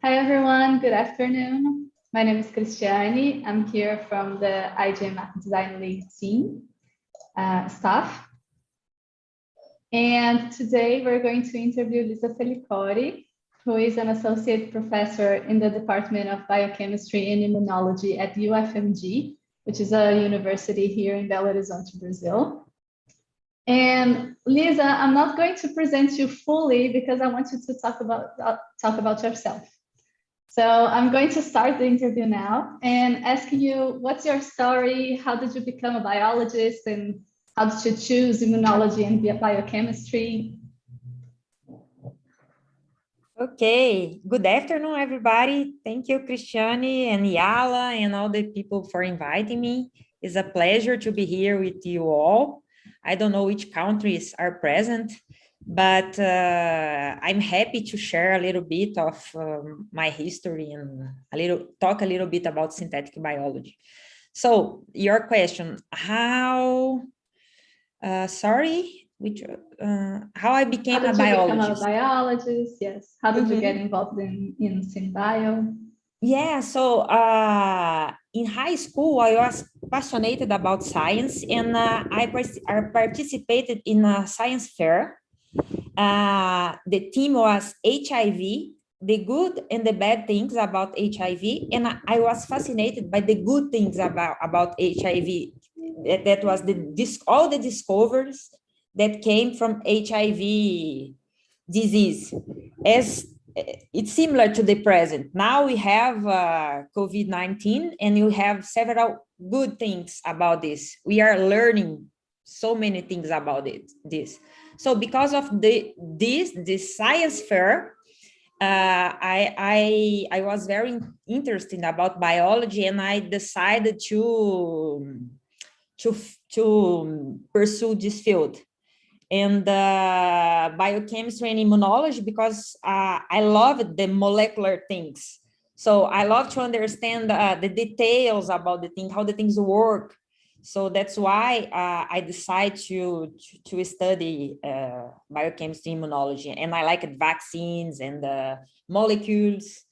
Hi, everyone. Good afternoon. My name is Cristiane. I'm here from the IGM Design League team staff. And today we're going to interview Liza Felicori, who is an associate professor in the Department of Biochemistry and Immunology at UFMG, which is a university here in Belo Horizonte, Brazil. And Liza, I'm not going to present you fully because I want you to talk about yourself. So I'm going to start the interview now and asking you, what's your story? How did you become a biologist and how did you choose immunology and biochemistry? Okay, good afternoon, everybody. Thank you, Cristiane and Yala and all the people for inviting me. It's a pleasure to be here with you all. I don't know which countries are present, but I'm happy to share a little bit of my history and talk a little bit about synthetic biology. So your question, how I became a biologist. How did you become a biologist? Yes. How did you get involved in Synbio? Yeah, so in high school, I was passionate about science, and I participated in a science fair. The theme was HIV, the good and the bad things about HIV, and I was fascinated by the good things about HIV. That was all the discoveries that came from HIV disease. As it's similar to the present. Now we have COVID-19 and you have several good things about this. We are learning so many things about this. So because of this science fair, I was very interested about biology, and I decided to pursue this field. And biochemistry and immunology, because I love the molecular things. So I love to understand the details about the thing, how the things work. So that's why I decided to study biochemistry and immunology. And I like vaccines and molecules,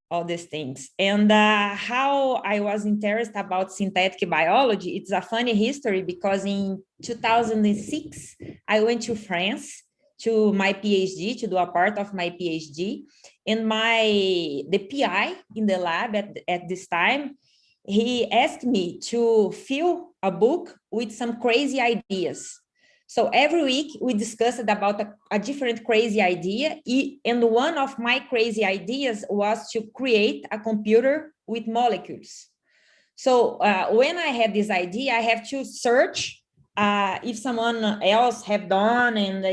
all these things. And how I was interested about synthetic biology, it's a funny history because in 2006, I went to France to my PhD, to do a part of my PhD. And the PI in the lab at this time, he asked me to fill a book with some crazy ideas. So every week we discussed about a different crazy idea. And one of my crazy ideas was to create a computer with molecules. So when I had this idea, I have to search if someone else have done and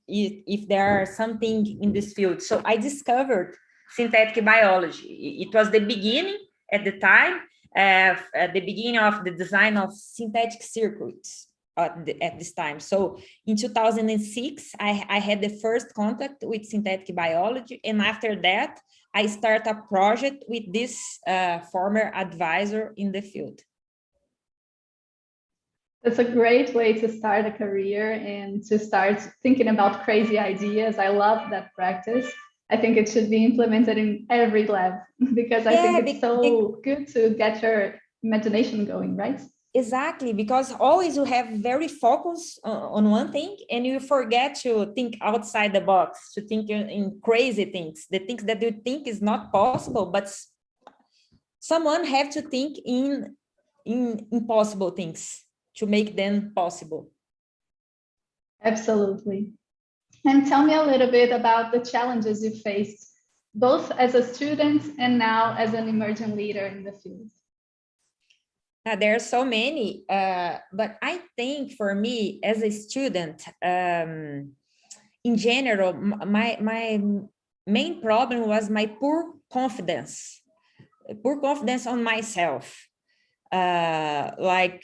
if there are something in this field. So I discovered synthetic biology. It was the beginning at the time, at the beginning of the design of synthetic circuits. At this time. So in 2006, I had the first contact with synthetic biology. And after that, I started a project with this former advisor in the field. That's a great way to start a career and to start thinking about crazy ideas. I love that practice. I think it should be implemented in every lab because I think it's so good to get your imagination going, right? Exactly, because always you have very focus on one thing and you forget to think outside the box, to think in crazy things, the things that you think is not possible, but someone have to think in impossible things to make them possible. Absolutely. And tell me a little bit about the challenges you faced, both as a student and now as an emerging leader in the field. There are so many, but I think for me as a student, in general, my main problem was my poor confidence on myself. I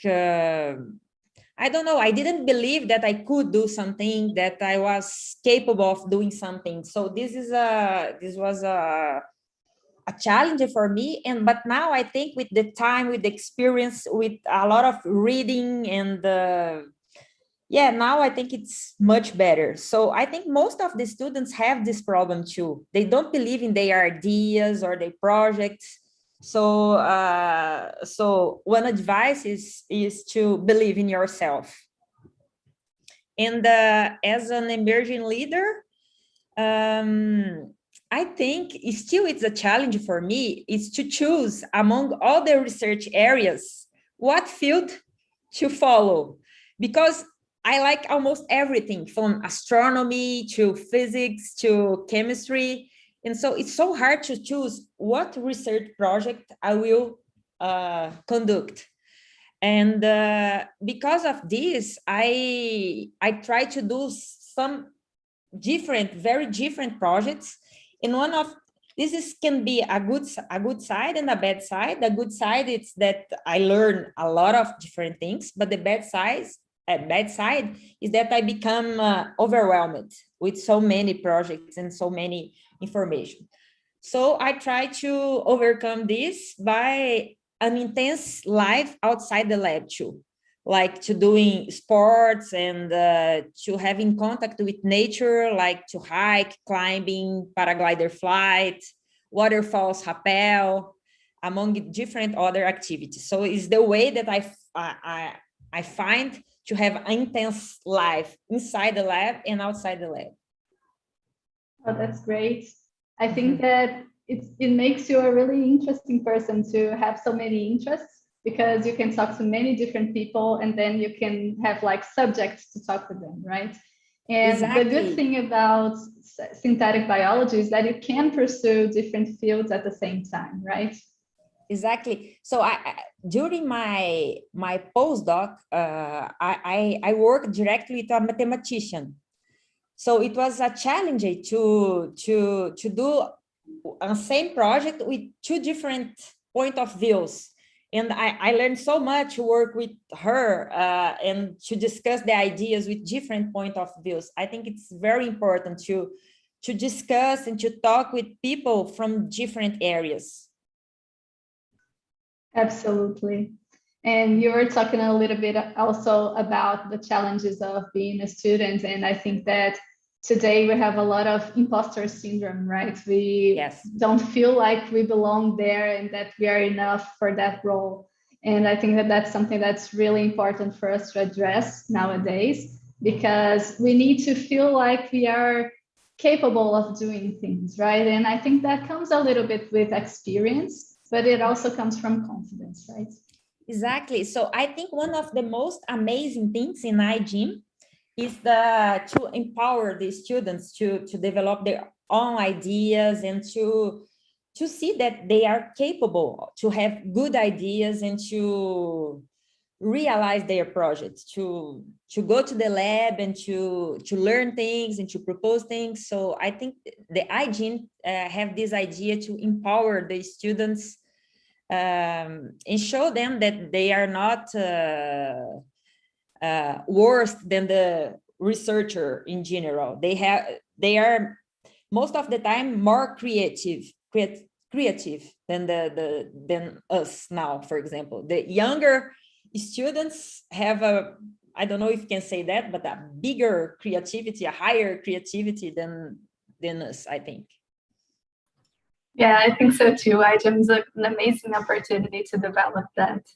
don't know, I didn't believe that I could do something, that I was capable of doing something. So this was a challenge for me. But now I think with the time, with the experience, with a lot of reading and Yeah, now I think it's much better. So I think most of the students have this problem too. They don't believe in their ideas or their projects. So one advice is to believe in yourself. And as an emerging leader, I think still it's a challenge for me is to choose among all the research areas what field to follow, because I like almost everything from astronomy to physics to chemistry. And so it's so hard to choose what research project I will conduct. And because of this, I try to do some very different projects. And one of this can be a good side and a bad side. The good side is that I learn a lot of different things, but the bad side is that I become overwhelmed with so many projects and so many information. So I try to overcome this by an intense life outside the lab too, like to doing sports and to having contact with nature, like to hike, climbing, paraglider flight, waterfalls, rappel, among different other activities. So it's the way that I find to have an intense life inside the lab and outside the lab. Oh, that's great. I think that it makes you a really interesting person to have so many interests, because you can talk to many different people and then you can have like subjects to talk with them, right? And Exactly. the good thing about synthetic biology is that you can pursue different fields at the same time, right? Exactly. So during my postdoc, I worked directly with a mathematician. So it was a challenge to do a same project with two different point of views. And I learned so much to work with her and to discuss the ideas with different point of views. I think it's very important to discuss and to talk with people from different areas. Absolutely. And you were talking a little bit also about the challenges of being a student. And I think that today we have a lot of imposter syndrome, right? We don't feel like we belong there and that we are enough for that role. And I think that that's something that's really important for us to address nowadays, because we need to feel like we are capable of doing things, right? And I think that comes a little bit with experience, but it also comes from confidence, right? Exactly. So I think one of the most amazing things in iGym is to empower the students to develop their own ideas and to see that they are capable to have good ideas and to realize their projects, to go to the lab and to learn things and to propose things. So I think the iGym have this idea to empower the students and show them that they are not worse than the researcher in general. They are most of the time more creative than than us now. For example, the younger students have I don't know if you can say that, but a bigger creativity, a higher creativity than us, I think. Yeah, I think so too. iGym is an amazing opportunity to develop that.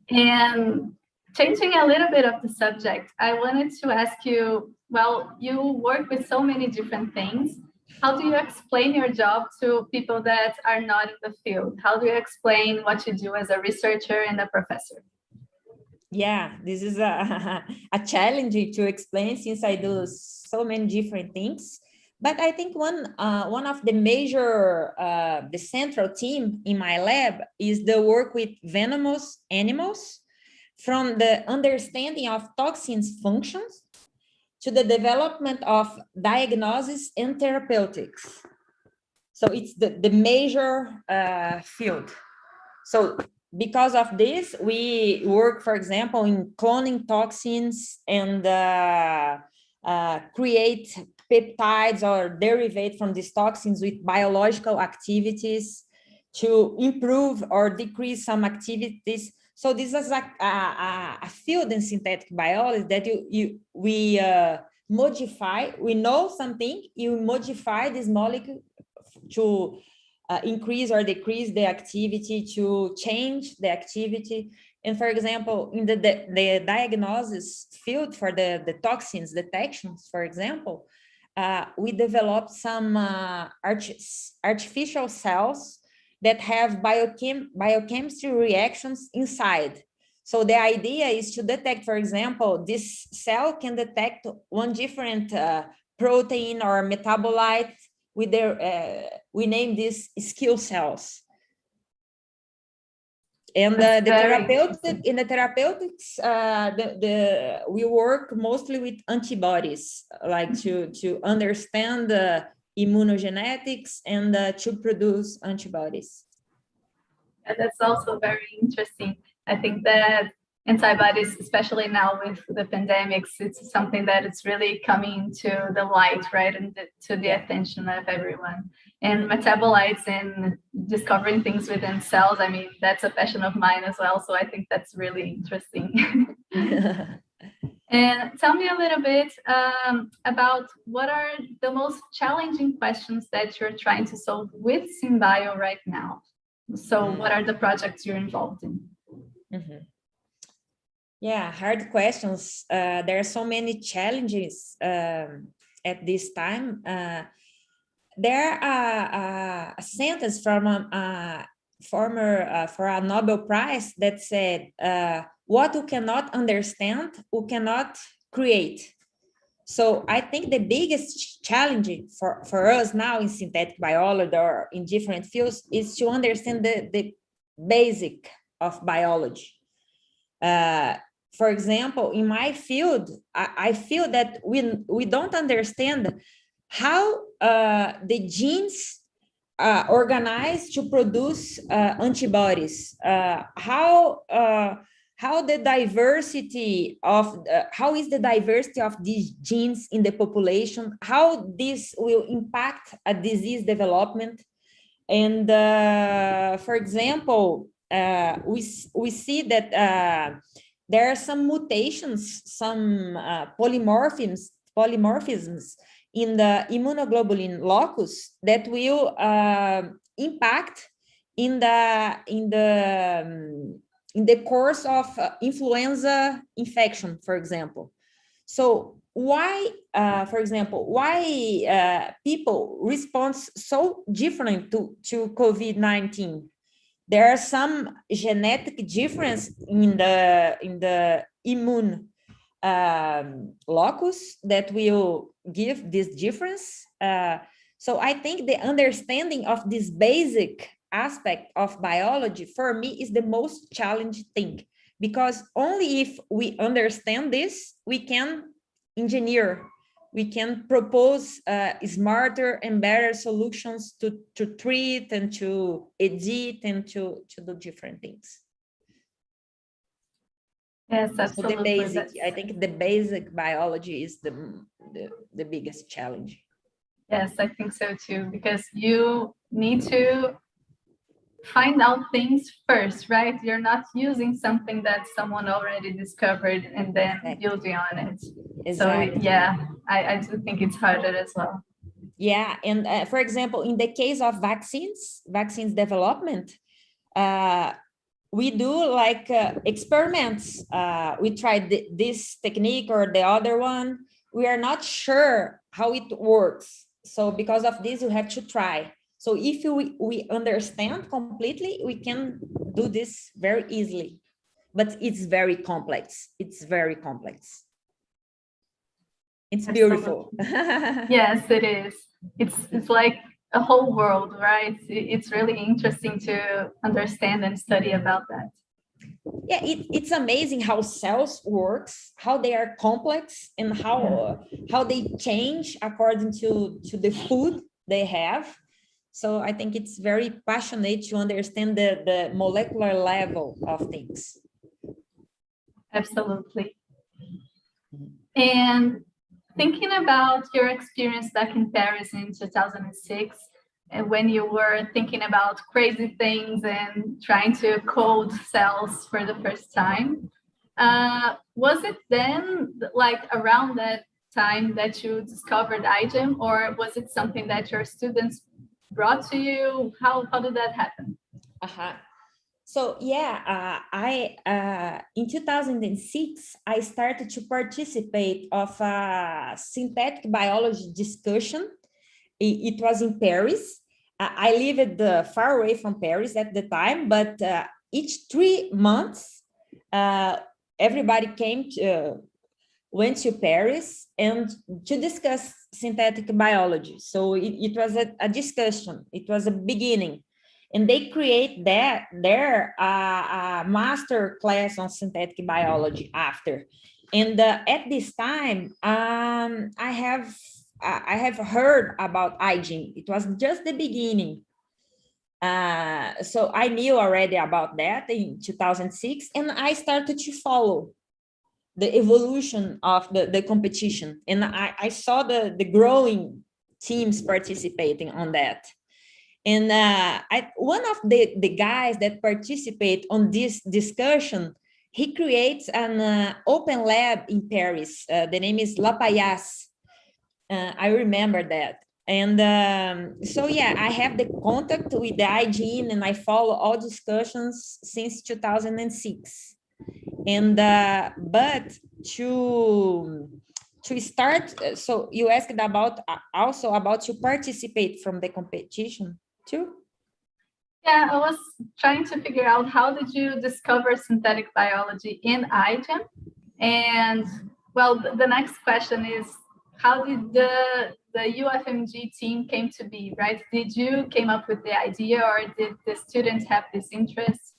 And changing a little bit of the subject, I wanted to ask you, well, you work with so many different things. How do you explain your job to people that are not in the field? How do you explain what you do as a researcher and a professor? Yeah, this is a challenge to explain, since I do so many different things. But I think one of the major, the central theme in my lab is the work with venomous animals, from the understanding of toxins functions to the development of diagnosis and therapeutics. So it's the major field. So because of this, we work, for example, in cloning toxins and create peptides or derivate from these toxins with biological activities to improve or decrease some activities So this is a field in synthetic biology that we modify. We know something, you modify this molecule to increase or decrease the activity, to change the activity. And for example, in the diagnosis field for the toxins detections, for example, we developed some artificial cells that have biochemistry reactions inside. So the idea is to detect, for example, this cell can detect one different protein or metabolite with their, we name this skill cells. And in the therapeutics, we work mostly with antibodies, like to understand immunogenetics and to produce antibodies. And that's also very interesting. I think that antibodies, especially now with the pandemics, it's something that it's really coming to the light, right, and to the attention of everyone. And metabolites and discovering things within cells, I mean, that's a passion of mine as well. So I think that's really interesting. And tell me a little bit about what are the most challenging questions that you're trying to solve with Synbio right now. So what are the projects you're involved in? Yeah, hard questions. There are so many challenges at this time. There a sentence from a former for a Nobel Prize that said, what you cannot understand, you cannot create. So I think the biggest challenge for us now in synthetic biology or in different fields is to understand the basic of biology. For example, in my field, I feel that we don't understand how the genes organize to produce antibodies, how the diversity of how is the diversity of these genes in the population, how this will impact a disease development. And for example, we see that there are some mutations, some polymorphisms in the immunoglobulin locus that will impact in the course of influenza infection, for example. So why, for example, why people respond so different to COVID-19? There are some genetic difference in the immune locus that will give this difference. So I think the understanding of this basic aspect of biology for me is the most challenging thing, because only if we understand this, we can engineer, we can propose smarter and better solutions to treat and to edit and to do different things. Yes, absolutely. So the basic, I think the basic biology is the biggest challenge. Yes, I think so too, because you need to find out things first, right? You're not using something that someone already discovered and then building on it. Exactly. So yeah, I do think it's harder as well. Yeah, and for example, in the case of vaccines development, we do like experiments. We tried this technique or the other one. We are not sure how it works. So because of this, you have to try. So if we understand completely, we can do this very easily, but it's very complex. It's very complex. It's beautiful. Yes, it is. It's like a whole world, right? It's really interesting to understand and study about that. Yeah, it's amazing how cells works, how they are complex, and how they change according to the food they have. So I think it's very passionate to understand the molecular level of things. Absolutely. And thinking about your experience back in Paris in 2006, when you were thinking about crazy things and trying to code cells for the first time. Was it then, like around that time, that you discovered iGEM, or was it something that your students brought to you? How did that happen? So yeah, in 2006, I started to participate of a synthetic biology discussion. It was in Paris. I lived far away from Paris at the time, but each 3 months, everybody went to Paris and to discuss synthetic biology. So it was a discussion. It was a beginning. And they create their master class on synthetic biology after. And at this time, I have heard about iGEM. It was just the beginning. So I knew already about that in 2006, and I started to follow the evolution of the competition. And I saw the growing teams participating on that. And one of the guys that participate on this discussion, he creates an open lab in Paris. The name is La Paillasse. I remember that. And so, yeah, I have the contact with the iGEM, and I follow all discussions since 2006. And but to start, so you asked about also about to participate from the competition too? Yeah, I was trying to figure out, how did you discover synthetic biology in iGEM? And well, the next question is, how did the UFMG team came to be, right? Did you came up with the idea, or did the students have this interest?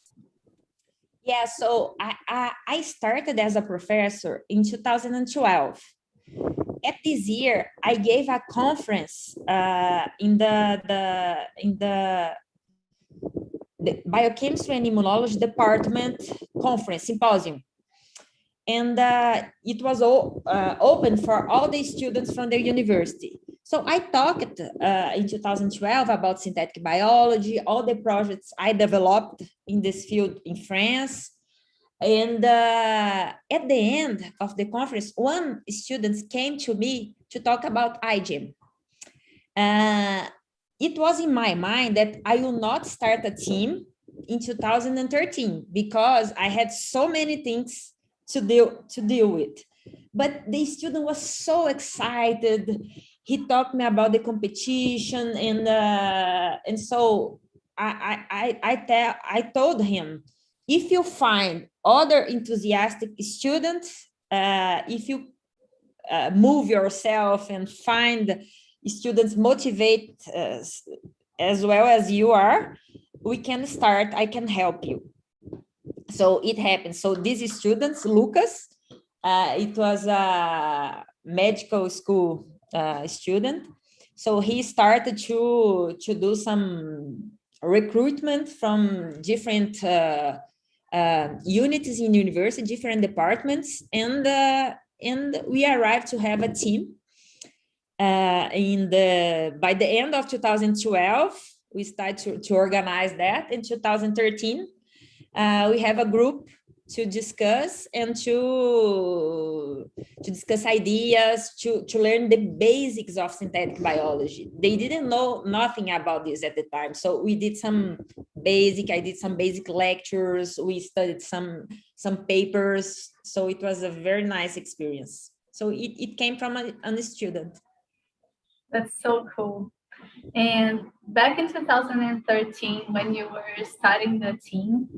Yeah, so I started as a professor in 2012. At this year, I gave a conference in the Biochemistry and Immunology Department conference, symposium. And it was all open for all the students from the university. So I talked in 2012 about synthetic biology, all the projects I developed in this field in France. And at the end of the conference, one student came to me to talk about iGEM. It was in my mind that I will not start a team in 2013 because I had so many things to deal with. But the student was so excited. He talked me about the competition, and so I told him, if you find other enthusiastic students, if you move yourself and find students motivate as well as you are, we can start, I can help you. So it happened. So these students, Lucas, it was a medical school student. So he started to do some recruitment from different units in university, different departments, and we arrived to have a team. By the end of 2012, we started to organize that. In 2013, we have a group to discuss and to discuss ideas, to learn the basics of synthetic biology. They didn't know nothing about this at the time. So we did I did some basic lectures. We studied some papers. So it was a very nice experience. So it came from a student. That's so cool. And back in 2013, when you were starting the team,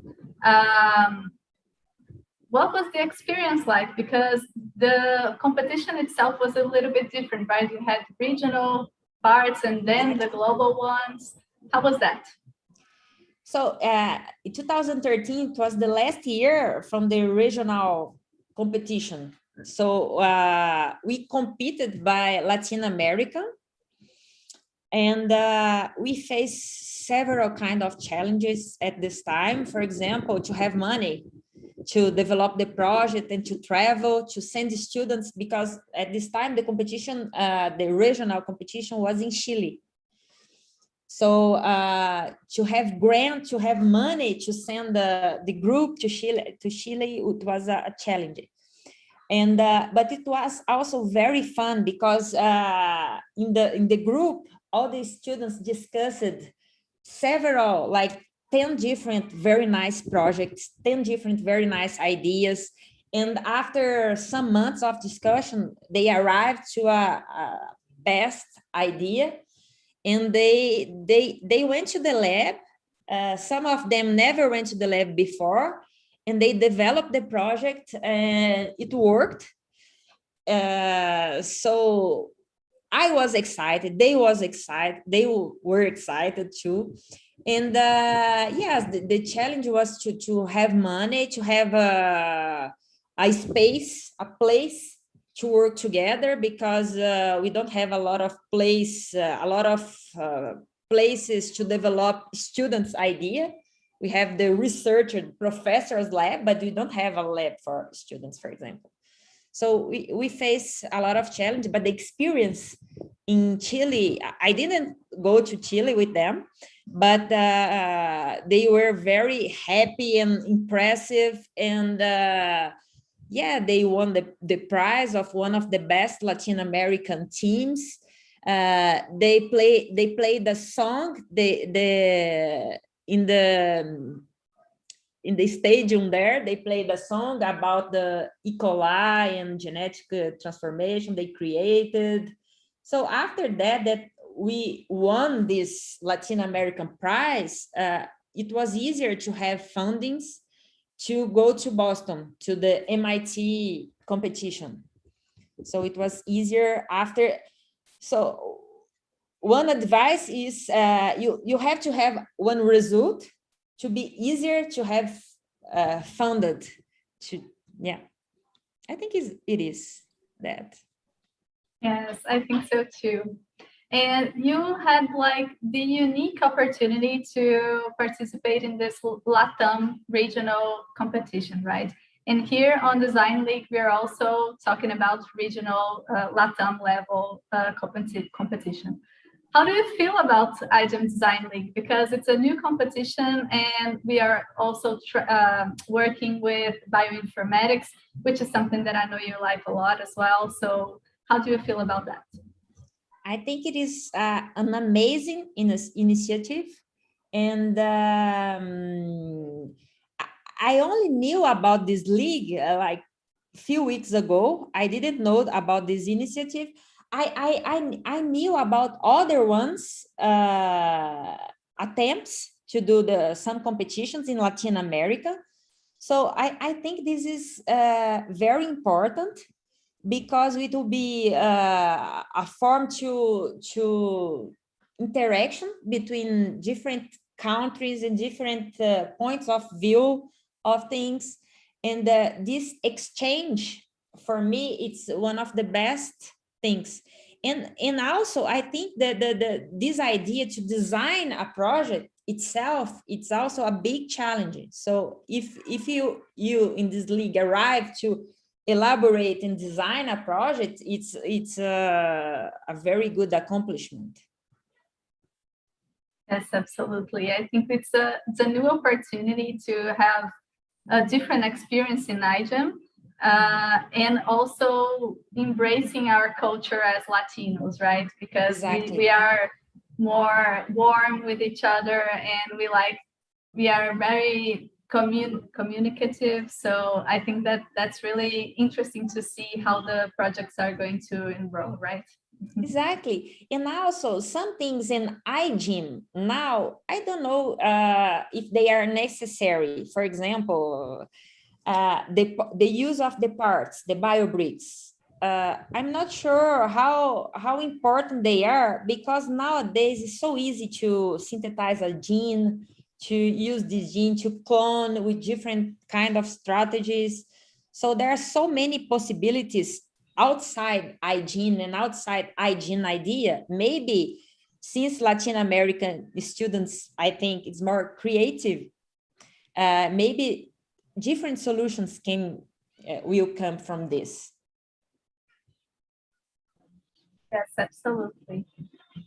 what was the experience like? Because the competition itself was a little bit different, right? You had regional parts and then the global ones. How was that? So in 2013, it was the last year from the regional competition. So we competed by Latin America, and we faced several kind of challenges at this time. For example, to have money to develop the project and to travel, to send the students, because at this time, the competition, the regional competition was in Chile. So to have grant, to have money to send the group to Chile, it was a challenge. And but it was also very fun because in the group, all the students discussed several, like 10 different very nice projects, 10 different very nice ideas. And after some months of discussion, they arrived to a best idea, and they went to the lab. Some of them never went to the lab before, and they developed the project, and it worked. So I was excited, they were excited too. And yes, the challenge was to have money, to have a space, a place to work together, because we don't have a lot of places to develop students' idea. We have the researcher professor's lab, but we don't have a lab for students, for example. So we face a lot of challenge, but the experience in Chile, I didn't go to Chile with them, but they were very happy and impressive. And yeah, they won the prize of one of the best Latin American teams. They played the song, in the stadium there, they played a song about the E. coli and genetic transformation they created. So after that we won this Latin American prize, it was easier to have fundings to go to Boston, to the MIT competition. So it was easier after. So one advice is you have to have one result to be easier to have funded. Yeah, I think it is that. Yes, I think so too. And you had like the unique opportunity to participate in this LATAM regional competition, right? And here on Design League, we're also talking about regional LATAM level competition. How do you feel about iGEM Design League? Because it's a new competition, and we are also working with bioinformatics, which is something that I know you like a lot as well. So how do you feel about that? I think it is an amazing initiative. And I only knew about this league like a few weeks ago. I didn't know about this initiative. I knew about other ones, attempts to do some competitions in Latin America. So I think this is very important, because it will be a form to interaction between different countries and different points of view of things. And this exchange, for me, it's one of the best things. And also, I think that this idea to design a project itself, it's also a big challenge. So if you in this league arrive to elaborate and design a project, it's a very good accomplishment. Yes, absolutely. I think it's a new opportunity to have a different experience in iGEM, and also embracing our culture as Latinos, right? Because Exactly. we are more warm with each other, and we are very communicative. So I think that's really interesting to see how the projects are going to enroll, right? Exactly. And also some things in iGEM now, I don't know if they are necessary. For example, the use of the parts, the biobricks. I'm not sure how important they are, because nowadays it's so easy to synthesize a gene, to use this gene to clone with different kind of strategies. So there are so many possibilities outside iGene and outside iGene idea. Maybe since Latin American students, I think it's more creative, maybe different solutions will come from this. Yes, absolutely.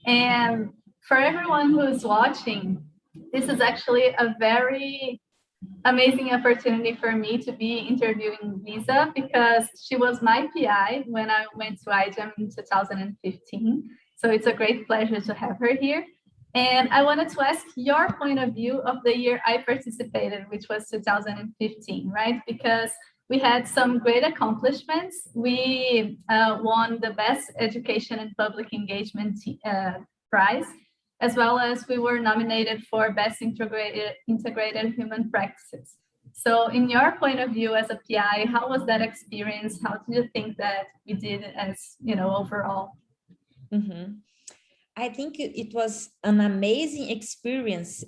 And for everyone who is watching, this is actually a very amazing opportunity for me to be interviewing Liza, because she was my PI when I went to IGEM in 2015. So it's a great pleasure to have her here. And I wanted to ask your point of view of the year I participated, which was 2015, right? Because we had some great accomplishments. We won the Best Education and Public Engagement prize, as well as we were nominated for Best Integrated Human Practices. So in your point of view as a PI, how was that experience? How do you think that we did as, overall? Mm-hmm. I think it was an amazing experience,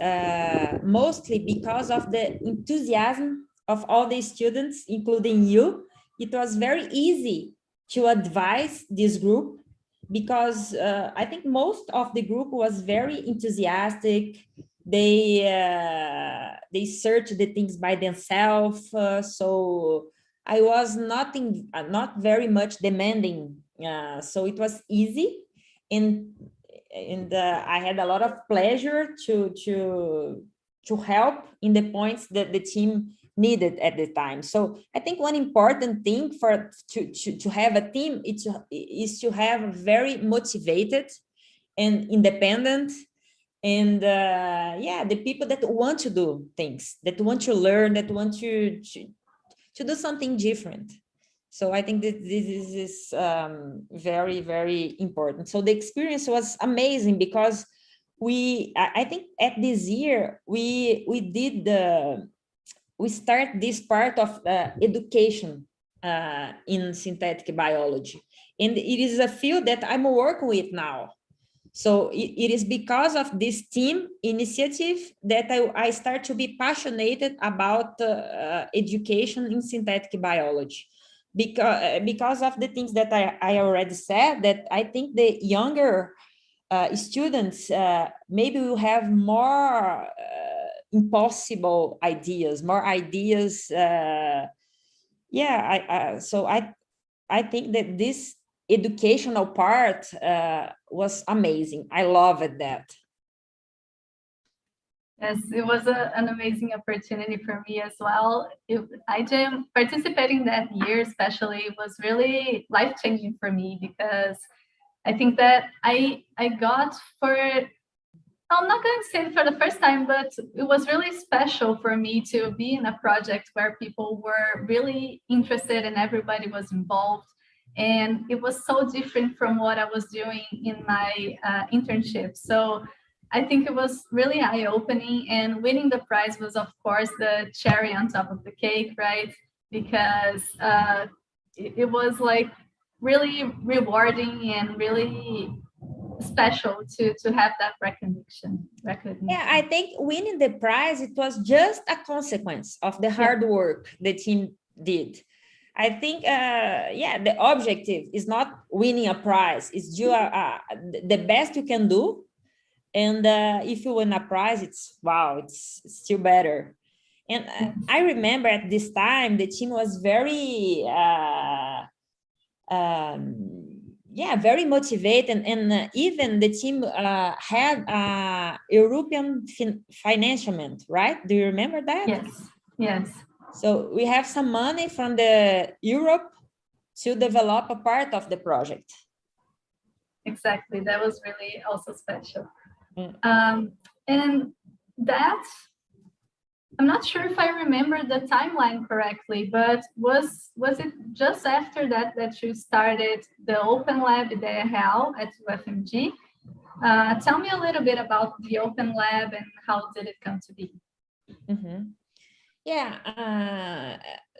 mostly because of the enthusiasm of all the students, including you. It was very easy to advise this group because I think most of the group was very enthusiastic. They searched the things by themselves. So I was not very much demanding. So it was easy. And I had a lot of pleasure to help in the points that the team needed at the time. So I think one important thing to have a team is to have a very motivated and independent and the people that want to do things, that want to learn, that want to do something different. So I think that this is very, very important. So the experience was amazing because I think at this year, we start this part of education in synthetic biology. And it is a field that I'm working with now. So it is because of this team initiative that I start to be passionate about education in synthetic biology. Because of the things that I already said, that I think the younger students maybe will have more impossible ideas, more ideas. So I think that this educational part was amazing. I loved that. Yes, it was an amazing opportunity for me as well. Participating that year especially was really life-changing for me, because I think that I got I'm not going to say it for the first time, but it was really special for me to be in a project where people were really interested and everybody was involved. And it was so different from what I was doing in my internship. So I think it was really eye-opening, and winning the prize was, of course, the cherry on top of the cake, right? Because it was like really rewarding and really special to have that recognition. Yeah, I think winning the prize, it was just a consequence of the hard work the team did. I think, the objective is not winning a prize. It's do the best you can do. And if you win a prize, it's still better. And I remember at this time, the team was very, very motivated. And even the team had European financement, right? Do you remember that? Yes. So we have some money from the Europe to develop a part of the project. Exactly. That was really also special. And that, I'm not sure if I remember the timeline correctly, but was it just after that you started the Open Lab Ideia Real at UFMG? Tell me a little bit about the Open Lab and how did it come to be? Mm-hmm.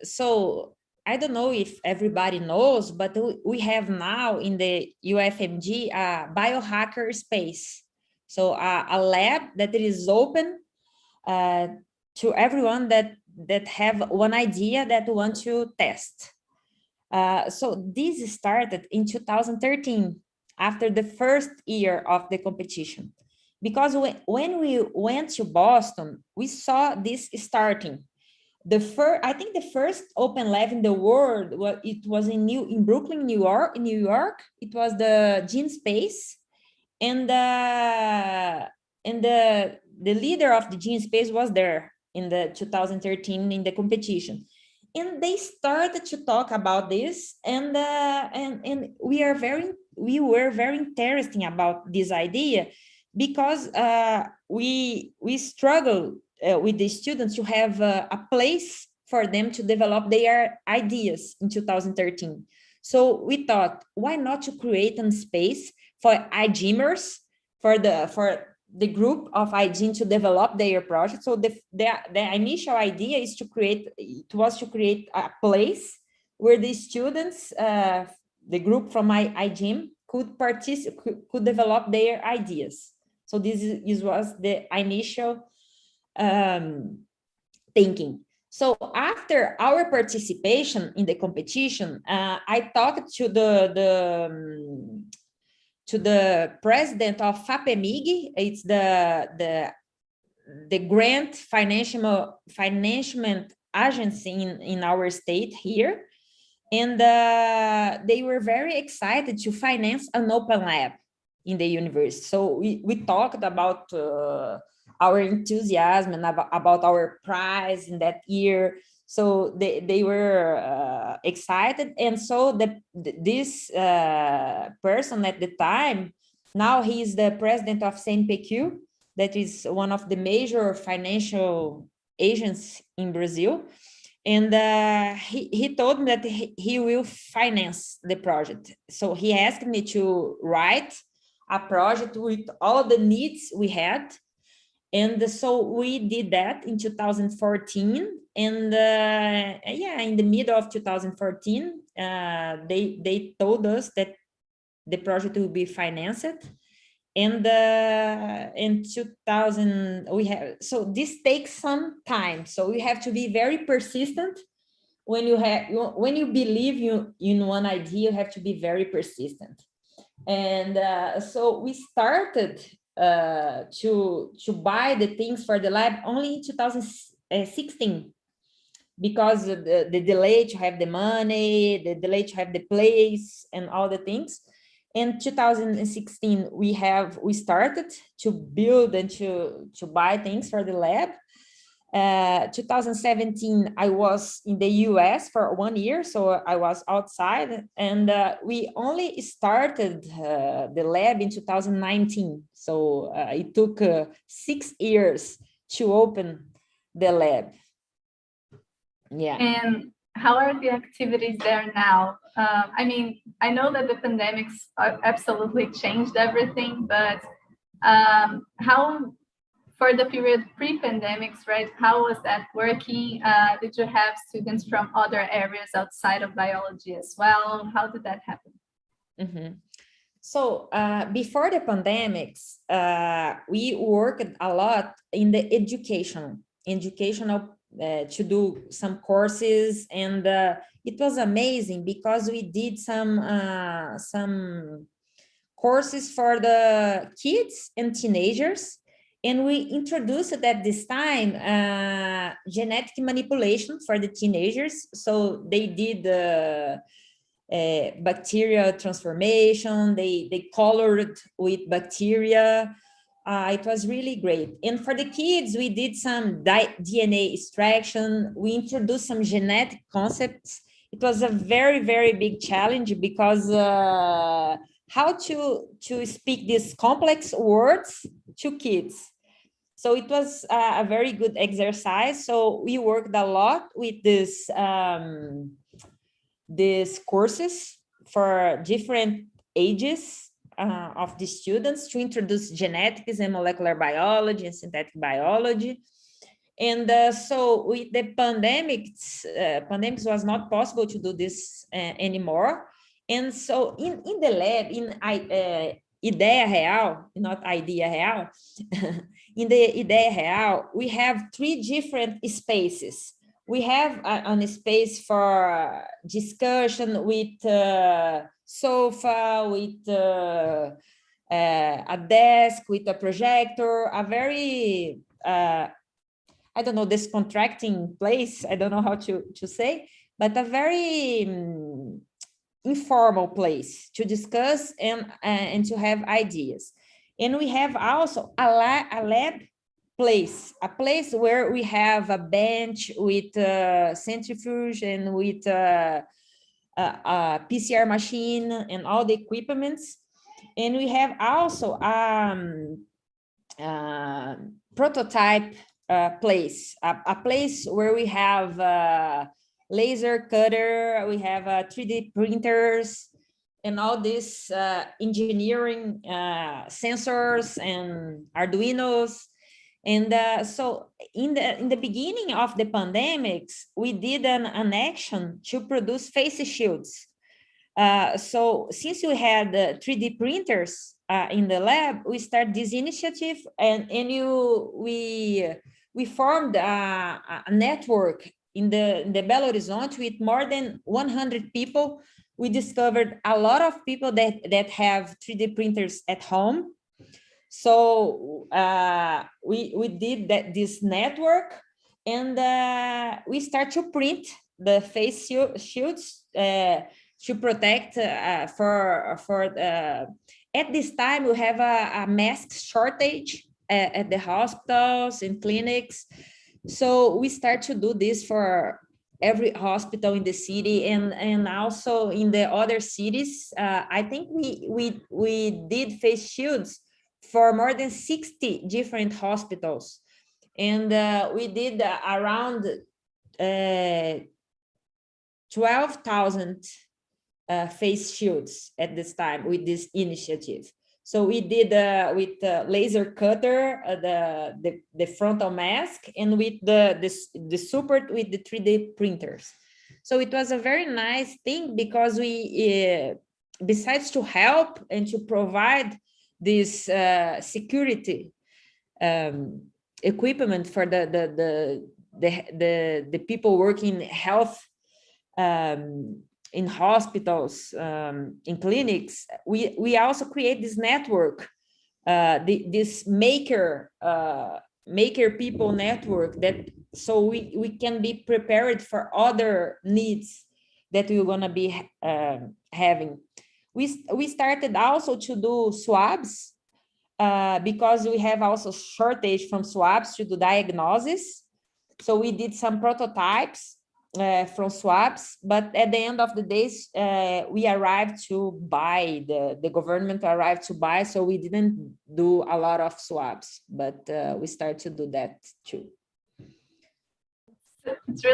So I don't know if everybody knows, but we have now in the UFMG a biohacker space. So a lab that is open to everyone that have one idea that want to test. So this started in 2013, after the first year of the competition. Because when we went to Boston, we saw this starting. I think the first open lab in the world, it was in Brooklyn, New York. It was the Gene Space. And the leader of the gene space was there in the 2013 in the competition. And they started to talk about this, and we were very interesting about this idea, because we struggle with the students to have a place for them to develop their ideas in 2013. So we thought, why not to create a space for iGymers, for the group of iGym to develop their project. So the initial idea is to create a place where the students, the group from iGym could develop their ideas. So this was the initial thinking. So after our participation in the competition, I talked to the president of FAPEMIG. It's the grant financial agency in our state here. And they were very excited to finance an open lab in the university. So we talked about our enthusiasm and about our prize in that year. So they were excited. And so this person at the time, now he is the president of Synbio, that is one of the major financial agents in Brazil. And he told me that he will finance the project. So he asked me to write a project with all the needs we had. And so we did that in 2014. And in the middle of 2014, they told us that the project will be financed. And in 2000, so this takes some time. So you have to be very persistent. When you believe in one idea, you have to be very persistent. And so we started to buy the things for the lab only in 2016, because the delay to have the money, the delay to have the place and all the things. In 2016, we started to build and to buy things for the lab. 2017, I was in the US for 1 year, so I was outside, and we only started the lab in 2019. So it took 6 years to open the lab. Yeah. And how are the activities there now? I mean, I know that the pandemics absolutely changed everything, but how, for the period pre-pandemics, right? How was that working? Did you have students from other areas outside of biology as well? How did that happen? Mm-hmm. So before the pandemics, we worked a lot in the educational to do some courses, and it was amazing because we did some courses for the kids and teenagers, and we introduced at this time genetic manipulation for the teenagers. So they did bacterial transformation, they colored with bacteria. It was really great. And for the kids, we did some DNA extraction. We introduced some genetic concepts. It was a very, very big challenge, because how to speak these complex words to kids. So it was a very good exercise. So we worked a lot with these courses for different ages of the students, to introduce genetics and molecular biology and synthetic biology. And so with the pandemics was not possible to do this anymore. And so in the lab, in Ideia Real, not Idea Real, in the Ideia Real, we have 3 different spaces. We have a space for discussion with sofa, with a desk, with a projector, a very, I don't know, this contracting place, I don't know how to say, but a very informal place to discuss and to have ideas. And we have also a lab place, a place where we have a bench with centrifuge and with a PCR machine and all the equipments. And we have also prototype place, a place where we have laser cutter, we have 3D printers, and all these engineering sensors and Arduinos. And so in the beginning of the pandemics, we did an action to produce face shields. So since we had 3D printers in the lab, we started this initiative, and we formed a network in the Belo Horizonte with more than 100 people. We discovered a lot of people that have 3D printers at home. So we did this network, and we start to print the face shields to protect at this time we have a mask shortage at the hospitals and clinics. So we start to do this for every hospital in the city and also in the other cities. I think we did face shields for more than 60 different hospitals. And we did around 12,000 face shields at this time with this initiative. So we did with the laser cutter, the frontal mask, and with the support with the 3D printers. So it was a very nice thing because we, besides to help and to provide this security equipment for the people working in health, in hospitals, in clinics, we also create this network, this maker people network, that so we can be prepared for other needs that we're gonna be having. We started also to do swabs because we have also shortage from swabs to do diagnosis. So we did some prototypes from swabs, but at the end of the days, we arrived to buy, the government arrived to buy, so we didn't do a lot of swabs, but we started to do that too. It's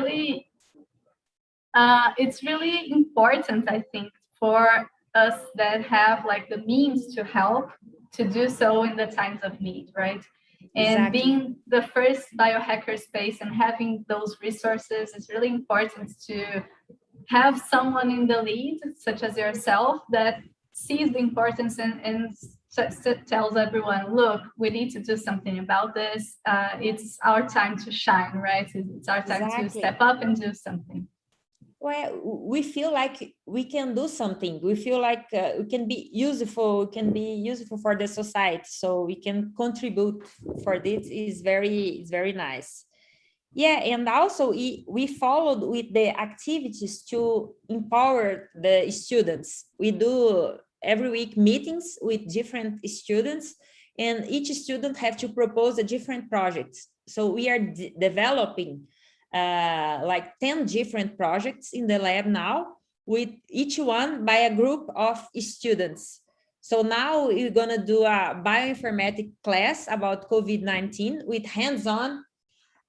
really important, I think, for us that have like the means to help to do so in the times of need, right? And Exactly. being the first biohacker space and having those resources is really important to have someone in the lead, such as yourself, that sees the importance and tells everyone, look, we need to do something about this. It's our time to shine, right? It's our time to step up and do something. Well, we feel like we can do something. We feel like we can be useful, for the society. So we can contribute for this is very nice. Yeah, and also we followed with the activities to empower the students. We do every week meetings with different students, and each student have to propose a different project. So we are developing like 10 different projects in the lab now, with each one by a group of students. So now we're going to do a bioinformatics class about COVID-19 with hands-on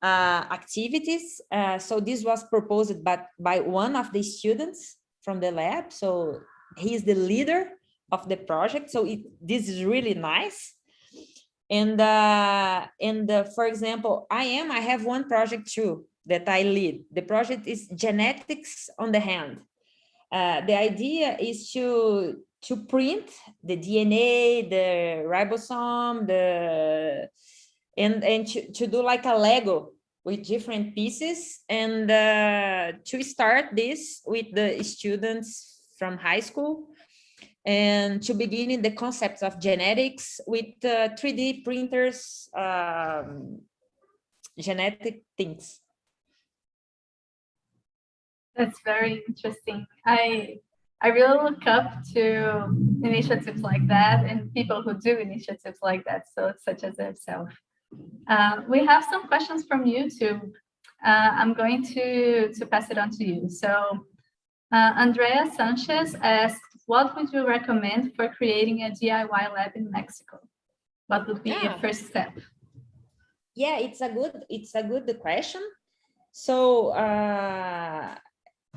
activities. So this was proposed by one of the students from the lab. So he's the leader of the project. So this is really nice. And for example, I have one project too that I lead. The project is genetics on the hand. The idea is to print the DNA, the ribosome, and to do like a Lego with different pieces, and to start this with the students from high school, and to begin in the concepts of genetics with 3D printers, genetic things. That's very interesting. I I really look up to initiatives like that and people who do initiatives like that, so such as yourself. We have some questions from YouTube. I'm going to pass it on to you. So Andrea Sanchez asked, what would you recommend for creating a DIY lab in Mexico? What would be a first step? Yeah, it's a good question. So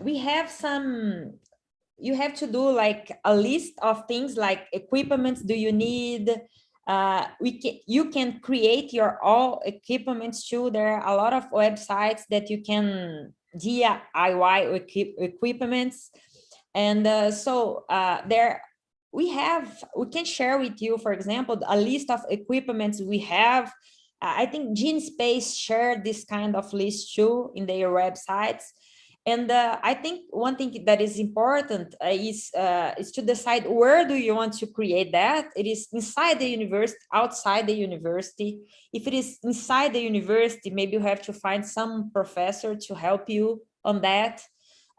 we have some, you have to do like a list of things like equipments do you need. You can create your own equipments too. There are a lot of websites that you can DIY equipments. And there we can share with you, for example, a list of equipments we have. I think GeneSpace shared this kind of list too in their websites. And I think one thing that is important is to decide where do you want to create that. It is inside the university, outside the university. If it is inside the university, maybe you have to find some professor to help you on that.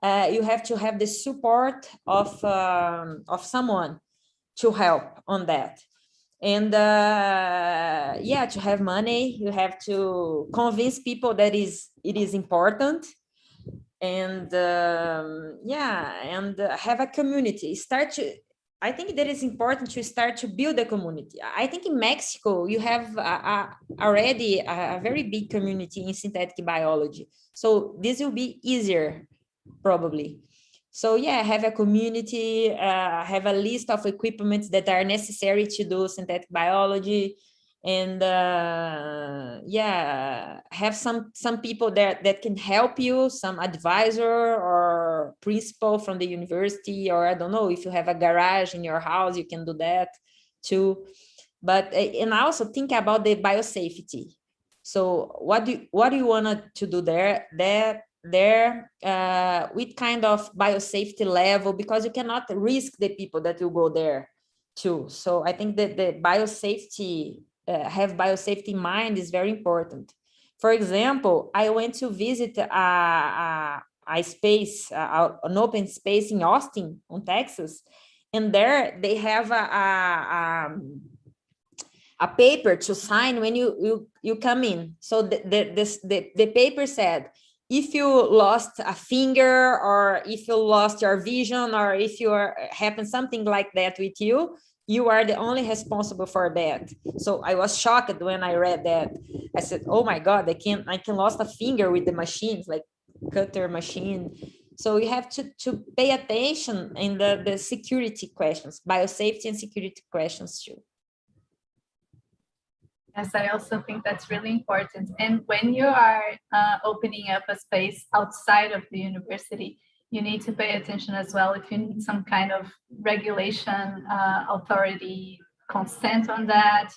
You have to have the support of someone to help on that. And yeah, to have money, you have to convince people that it is important. And yeah, and have a community. I think that is important to start to build a community. I think in Mexico, you have already a very big community in synthetic biology. So this will be easier, probably. So yeah, have a community, have a list of equipments that are necessary to do synthetic biology. And yeah, have some people that can help you, some advisor or principal from the university, or I don't know, if you have a garage in your house, you can do that too. But and also think about the biosafety. So what do you want to do there with kind of biosafety level, because you cannot risk the people that will go there too. So I think that the biosafety, have biosafety in mind is very important. For example, I went to visit an open space in Austin, on Texas, and there they have a paper to sign when you come in. So the paper said, if you lost a finger, or if you lost your vision, or if happened something like that with you, you are the only responsible for that. So I was shocked when I read that. I said, oh my God, I can lost a finger with the machines, like cutter machine. So you have to pay attention in the security questions, biosafety and security questions too. Yes, I also think that's really important. And when you are opening up a space outside of the university, you need to pay attention as well if you need some kind of regulation, authority consent on that.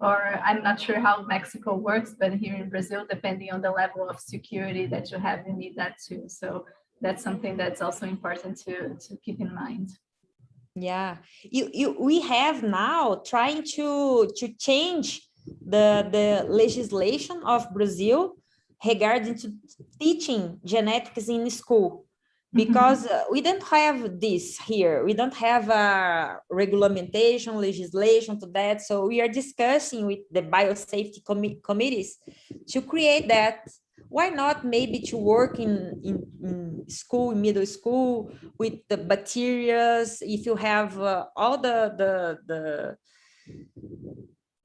Or I'm not sure how Mexico works, but here in Brazil, depending on the level of security that you have, you need that too. So that's something that's also important to keep in mind. Yeah, we have now trying to change the legislation of Brazil regarding to teaching genetics in school, because we don't have this here. We don't have a regulation, legislation to that. So we are discussing with the biosafety committees to create that. Why not maybe to work in school, in middle school, with the bacteria, if you have all the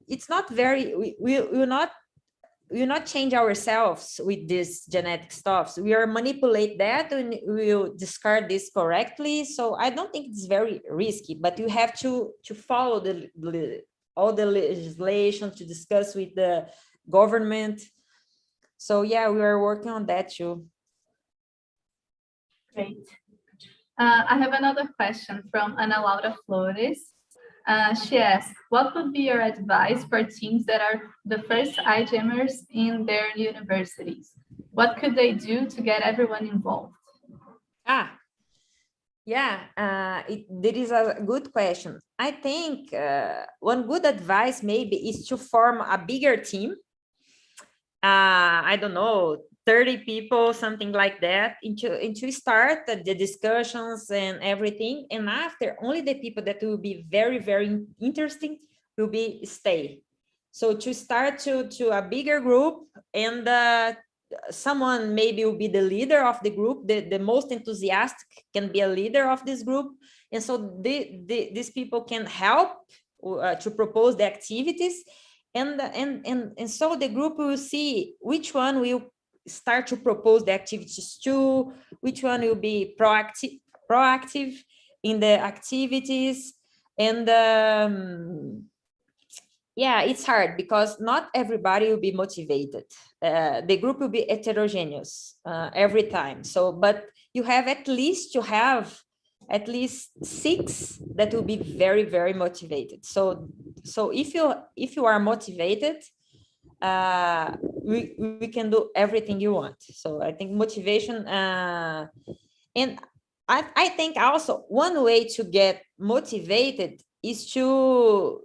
it's not very, we will not change ourselves with this genetic stuff. So we are manipulate that and we will discard this correctly. So I don't think it's very risky, but you have to follow all the legislation, to discuss with the government. So yeah, we are working on that too. Great. I have another question from Ana Laura Flores. She asked, what would be your advice for teams that are the first iGEMers in their universities? What could they do to get everyone involved? Yeah, that is a good question. I think one good advice maybe is to form a bigger team. I don't know, 30 people, something like that, into start the discussions and everything. And after, only the people that will be very, very interesting will be stay. So to start to a bigger group, and someone maybe will be the leader of the group, the most enthusiastic can be a leader of this group. And so these people can help to propose the activities. And so the group will see which one will start to propose the activities to, which one will be proactive in the activities. And yeah, it's hard because not everybody will be motivated. The group will be heterogeneous every time. So, but you have at least to have at least 6 that will be very, very motivated. So if you are motivated, we can do everything you want. So I think motivation, and I think also one way to get motivated is to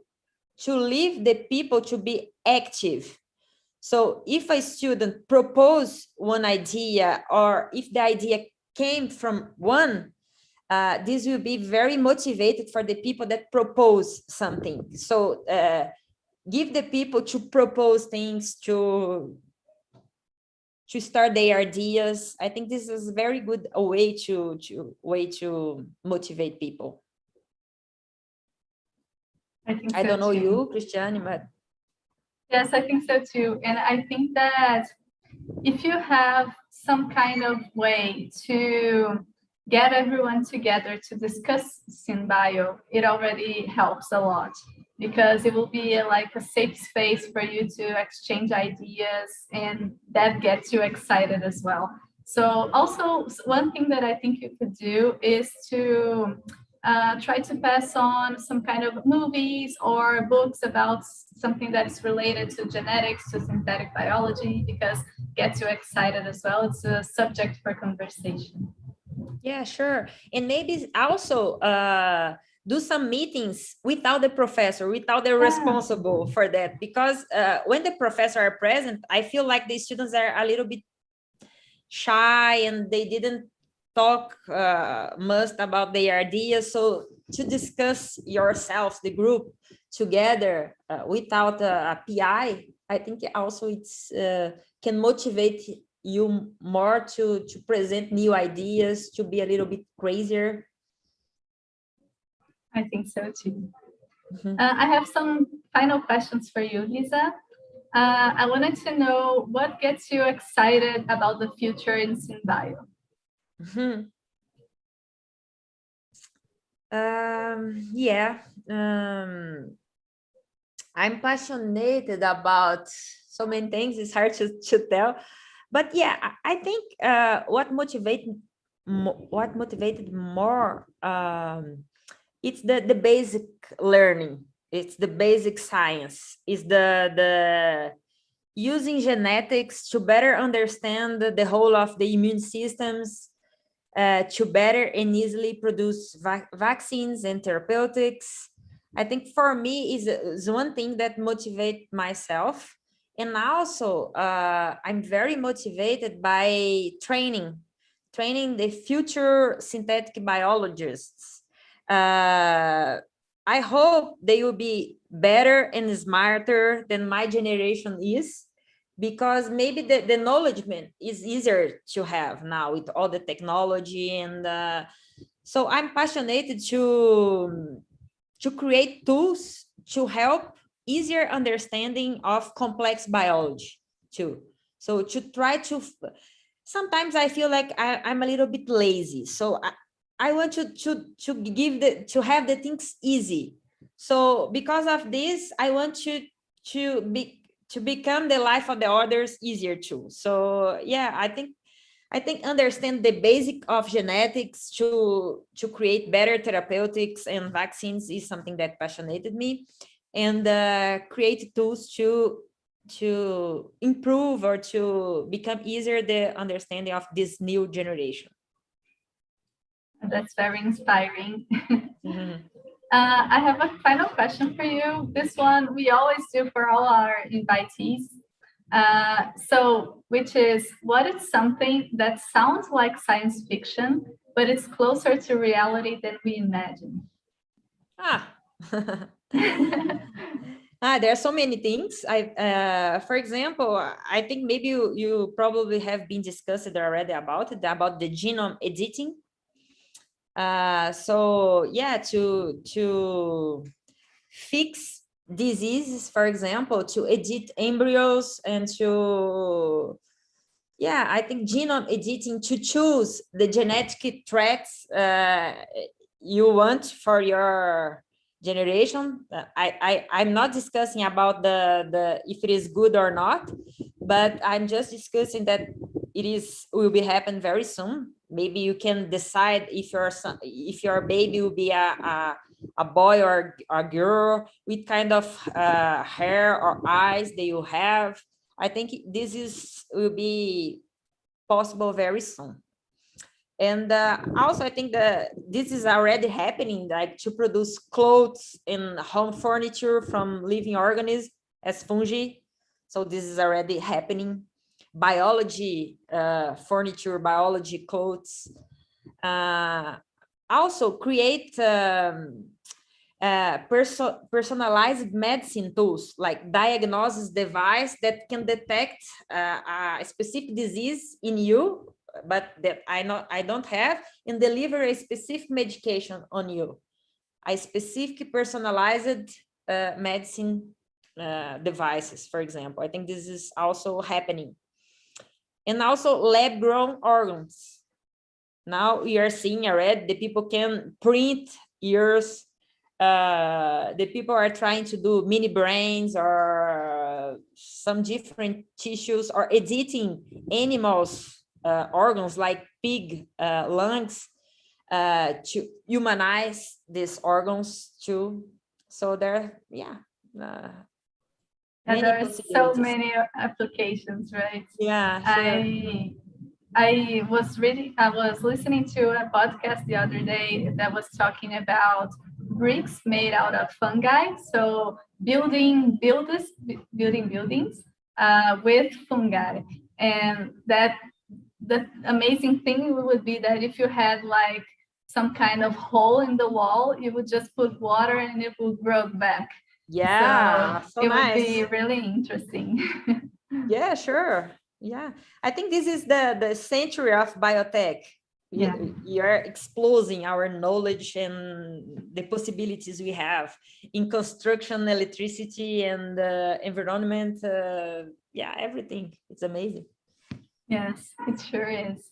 leave the people to be active. So if a student propose one idea, or if the idea came from one, this will be very motivated for the people that propose something. So give the people to propose things, to start their ideas. I think this is a very good way to motivate people. I don't know you, Cristiane, but yes, I think so too. And I think that if you have some kind of way to get everyone together to discuss Synbio, it already helps a lot, because it will be like a safe space for you to exchange ideas, and that gets you excited as well. So also one thing that I think you could do is to try to pass on some kind of movies or books about something that's related to genetics, to synthetic biology, because it gets you excited as well. It's a subject for conversation. yeah, sure. And maybe also do some meetings without the professor, without the responsible for that, because when the professor are present, I feel like the students are a little bit shy and they didn't talk much about their ideas. So to discuss yourselves, the group together without a PI, I think also it's can motivate you more to present new ideas, to be a little bit crazier. I think so too. I have some final questions for you, Liza. I wanted to know what gets you excited about the future in Synbio. I'm passionate about so many things. It's hard to tell, but yeah, I think what motivated more, it's the basic learning. It's the basic science. It's the using genetics to better understand the whole of the immune systems, to better and easily produce vaccines and therapeutics. I think for me is one thing that motivates myself. And also I'm very motivated by training the future synthetic biologists. I hope they will be better and smarter than my generation is, because maybe the knowledge is easier to have now with all the technology. And so I'm passionate to create tools to help easier understanding of complex biology too. So to try to, sometimes I feel like I'm a little bit lazy. So I want to have the things easy. So because of this, I want to become the life of the others easier too. So yeah, I think understand the basic of genetics to create better therapeutics and vaccines is something that passionated me, and create tools to improve or to become easier the understanding of this new generation. That's very inspiring. I have a final question for you. This one we always do for all our invitees. Which is, what is something that sounds like science fiction, but it's closer to reality than we imagine? There are so many things. For example, I think maybe you probably have been discussed already about the genome editing. So yeah, to fix diseases, for example, to edit embryos and to, yeah, I think genome editing to choose the genetic traits you want for your generation. I'm not discussing about the if it is good or not, but I'm just discussing that will be happen very soon. Maybe you can decide if your baby will be a boy or a girl, with kind of hair or eyes that you have. I think this will be possible very soon. And also, I think that this is already happening, like to produce clothes and home furniture from living organisms as fungi. So this is already happening. Biology, furniture, biology, clothes. Also create personalized medicine tools, like diagnosis device that can detect a specific disease in you, but that I don't have, and deliver a specific medication on you, a specific personalized medicine devices, for example. I think this is also happening. And also lab-grown organs. Now we are seeing already the people can print ears. The people are trying to do mini brains or some different tissues, or editing animals organs like pig lungs to humanize these organs too. So there, yeah. There are so many applications, right? Yeah, sure. I was listening to a podcast the other day that was talking about bricks made out of fungi. So building buildings with fungi. And that the amazing thing would be that if you had like some kind of hole in the wall, you would just put water and it would grow back. Yeah, so it nice. Would be really interesting. Yeah, sure. Yeah, I think this is the century of biotech. Yeah. You're exposing our knowledge and the possibilities we have in construction, electricity, and environment. Yeah, everything. It's amazing. Yes, it sure is.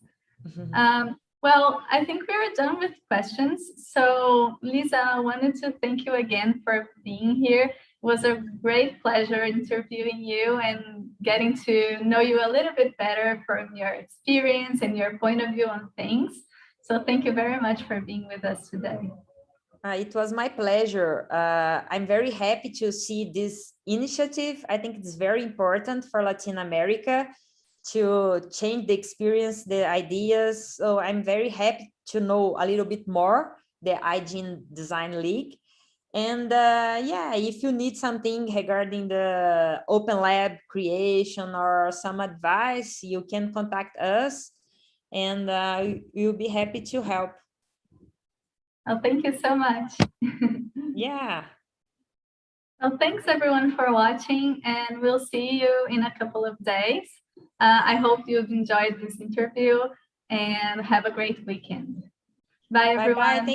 Well, I think we're done with questions. So, Liza, I wanted to thank you again for being here. It was a great pleasure interviewing you and getting to know you a little bit better from your experience and your point of view on things. So thank you very much for being with us today. It was my pleasure. I'm very happy to see this initiative. I think it's very important for Latin America to change the experience, the ideas. So I'm very happy to know a little bit more the Hygiene Design League. And yeah, if you need something regarding the open lab creation or some advice, you can contact us, and we'll be happy to help. Oh, thank you so much. Yeah. Well, thanks everyone for watching, and we'll see you in a couple of days. I hope you've enjoyed this interview and have a great weekend. Bye, everyone. Bye-bye.